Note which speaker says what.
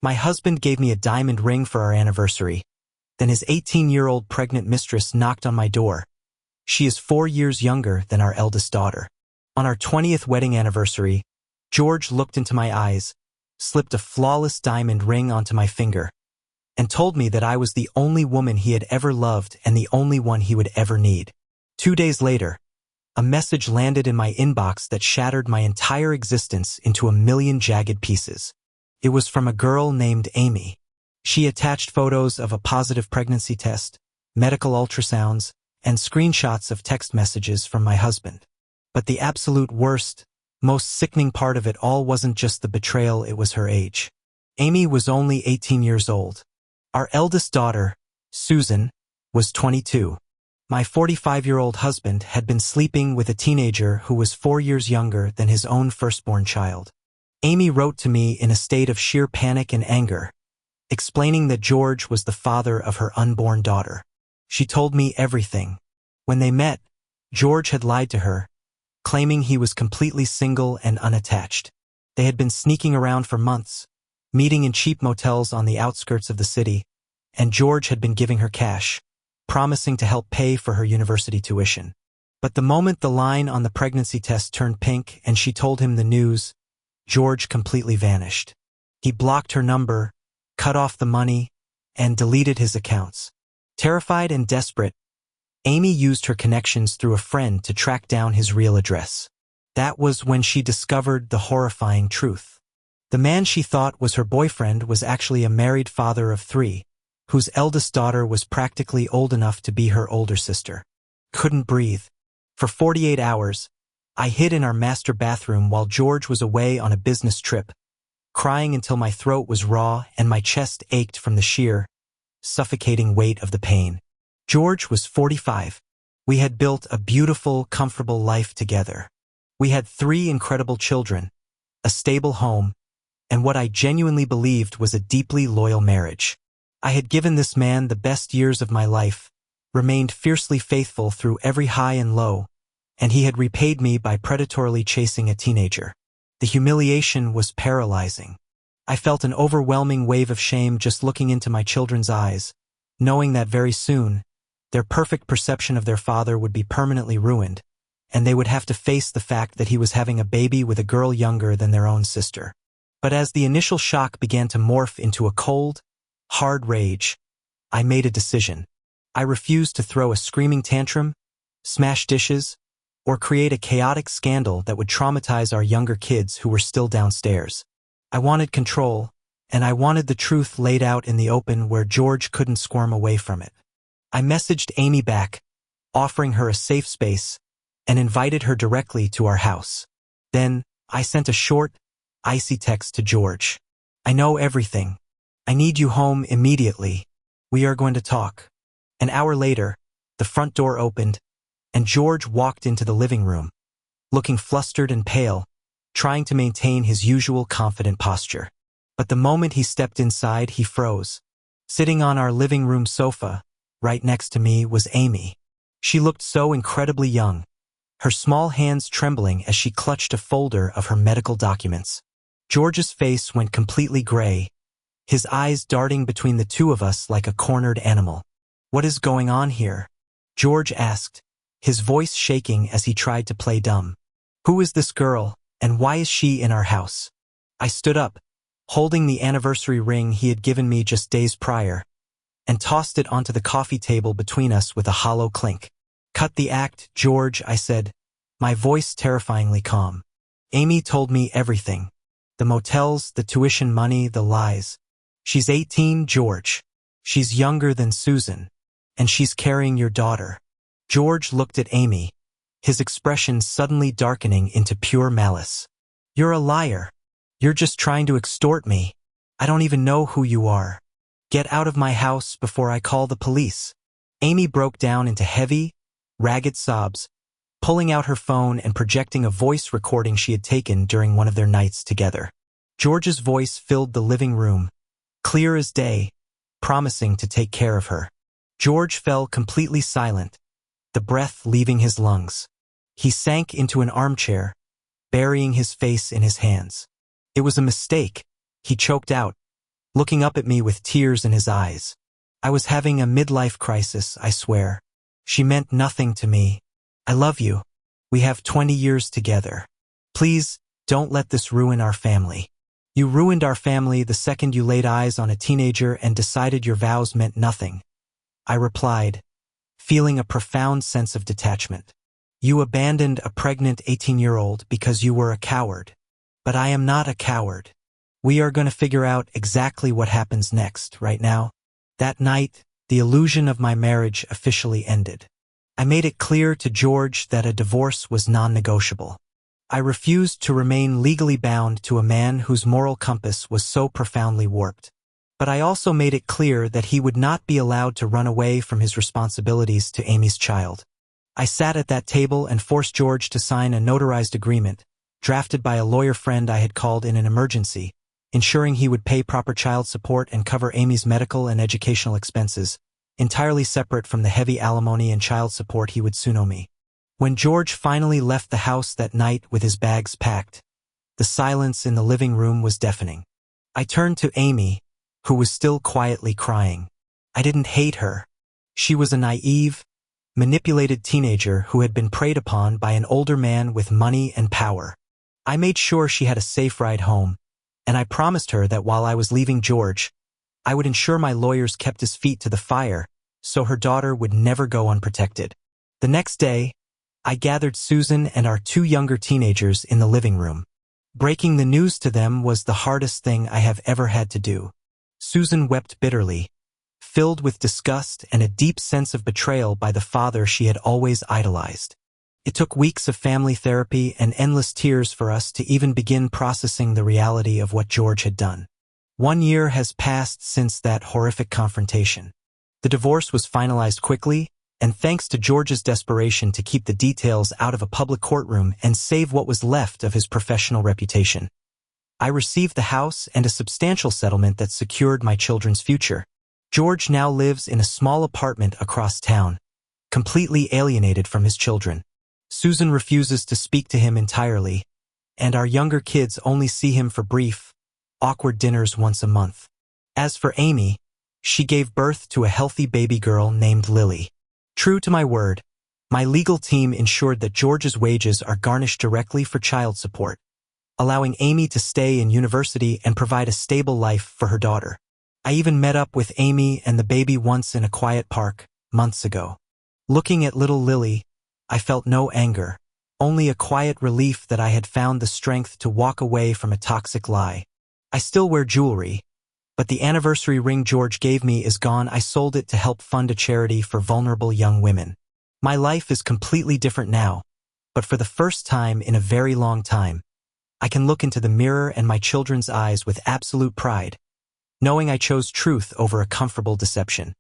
Speaker 1: My husband gave me a diamond ring for our anniversary. Then his 18-year-old pregnant mistress knocked on my door. She is 4 years younger than our eldest daughter. On our 20th wedding anniversary, George looked into my eyes, slipped a flawless diamond ring onto my finger, and told me that I was the only woman he had ever loved and the only one he would ever need. 2 days later, a message landed in my inbox that shattered my entire existence into a million jagged pieces. It was from a girl named Amy. She attached photos of a positive pregnancy test, medical ultrasounds, and screenshots of text messages from my husband. But the absolute worst, most sickening part of it all wasn't just the betrayal, it was her age. Amy was only 18 years old. Our eldest daughter, Susan, was 22. My 45-year-old husband had been sleeping with a teenager who was 4 years younger than his own firstborn child. Amy wrote to me in a state of sheer panic and anger, explaining that George was the father of her unborn daughter. She told me everything. When they met, George had lied to her, claiming he was completely single and unattached. They had been sneaking around for months, meeting in cheap motels on the outskirts of the city, and George had been giving her cash, promising to help pay for her university tuition. But the moment the line on the pregnancy test turned pink and she told him the news, George completely vanished. He blocked her number, cut off the money, and deleted his accounts. Terrified and desperate, Amy used her connections through a friend to track down his real address. That was when she discovered the horrifying truth. The man she thought was her boyfriend was actually a married father of 3, whose eldest daughter was practically old enough to be her older sister. Couldn't breathe. For 48 hours, I hid in our master bathroom while George was away on a business trip, crying until my throat was raw and my chest ached from the sheer, suffocating weight of the pain. George was 45. We had built a beautiful, comfortable life together. We had 3 incredible children, a stable home, and what I genuinely believed was a deeply loyal marriage. I had given this man the best years of my life, remained fiercely faithful through every high and low, and he had repaid me by predatorily chasing a teenager. The humiliation was paralyzing. I felt an overwhelming wave of shame just looking into my children's eyes, knowing that very soon, their perfect perception of their father would be permanently ruined, and they would have to face the fact that he was having a baby with a girl younger than their own sister. But as the initial shock began to morph into a cold, hard rage, I made a decision. I refused to throw a screaming tantrum, smash dishes, or create a chaotic scandal that would traumatize our younger kids who were still downstairs. I wanted control, and I wanted the truth laid out in the open where George couldn't squirm away from it. I messaged Amy back, offering her a safe space, and invited her directly to our house. Then, I sent a short, icy text to George. I know everything. I need you home immediately. We are going to talk. An hour later, the front door opened, and George walked into the living room, looking flustered and pale, trying to maintain his usual confident posture. But the moment he stepped inside, he froze. Sitting on our living room sofa, right next to me, was Amy. She looked so incredibly young, her small hands trembling as she clutched a folder of her medical documents. George's face went completely gray, his eyes darting between the two of us like a cornered animal. "What is going on here?" George asked, his voice shaking as he tried to play dumb. "Who is this girl, and why is she in our house?" I stood up, holding the anniversary ring he had given me just days prior, and tossed it onto the coffee table between us with a hollow clink. "Cut the act, George," I said, my voice terrifyingly calm. "Amy told me everything. The motels, the tuition money, the lies. She's 18, George. She's younger than Susan. And she's carrying your daughter." George looked at Amy, his expression suddenly darkening into pure malice. "You're a liar. You're just trying to extort me. I don't even know who you are. Get out of my house before I call the police." Amy broke down into heavy, ragged sobs, pulling out her phone and projecting a voice recording she had taken during one of their nights together. George's voice filled the living room, clear as day, promising to take care of her. George fell completely silent, the breath leaving his lungs. He sank into an armchair, burying his face in his hands. "It was a mistake," he choked out, looking up at me with tears in his eyes. I was having a midlife crisis, I swear. She meant nothing to me. I love you. We have 20 years together. Please, don't let this ruin our family. You ruined our family the second you laid eyes on a teenager and decided your vows meant nothing. I replied, feeling a profound sense of detachment. You abandoned a pregnant 18-year-old because you were a coward. But I am not a coward. We are going to figure out exactly what happens next, right now. That night, the illusion of my marriage officially ended. I made it clear to George that a divorce was non-negotiable. I refused to remain legally bound to a man whose moral compass was so profoundly warped. But I also made it clear that he would not be allowed to run away from his responsibilities to Amy's child. I sat at that table and forced George to sign a notarized agreement, drafted by a lawyer friend I had called in an emergency, ensuring he would pay proper child support and cover Amy's medical and educational expenses, entirely separate from the heavy alimony and child support he would soon owe me. When George finally left the house that night with his bags packed, the silence in the living room was deafening. I turned to Amy, who was still quietly crying. I didn't hate her. She was a naive, manipulated teenager who had been preyed upon by an older man with money and power. I made sure she had a safe ride home, and I promised her that while I was leaving George, I would ensure my lawyers kept his feet to the fire so her daughter would never go unprotected. The next day, I gathered Susan and our two younger teenagers in the living room. Breaking the news to them was the hardest thing I have ever had to do. Susan wept bitterly, filled with disgust and a deep sense of betrayal by the father she had always idolized. It took weeks of family therapy and endless tears for us to even begin processing the reality of what George had done. 1 year has passed since that horrific confrontation. The divorce was finalized quickly, and thanks to George's desperation to keep the details out of a public courtroom and save what was left of his professional reputation, I received the house and a substantial settlement that secured my children's future. George now lives in a small apartment across town, completely alienated from his children. Susan refuses to speak to him entirely, and our younger kids only see him for brief, awkward dinners once a month. As for Amy, she gave birth to a healthy baby girl named Lily. True to my word, my legal team ensured that George's wages are garnished directly for child support, allowing Amy to stay in university and provide a stable life for her daughter. I even met up with Amy and the baby once in a quiet park, months ago. Looking at little Lily, I felt no anger, only a quiet relief that I had found the strength to walk away from a toxic lie. I still wear jewelry, but the anniversary ring George gave me is gone. I sold it to help fund a charity for vulnerable young women. My life is completely different now, but for the first time in a very long time, I can look into the mirror and my children's eyes with absolute pride, knowing I chose truth over a comfortable deception.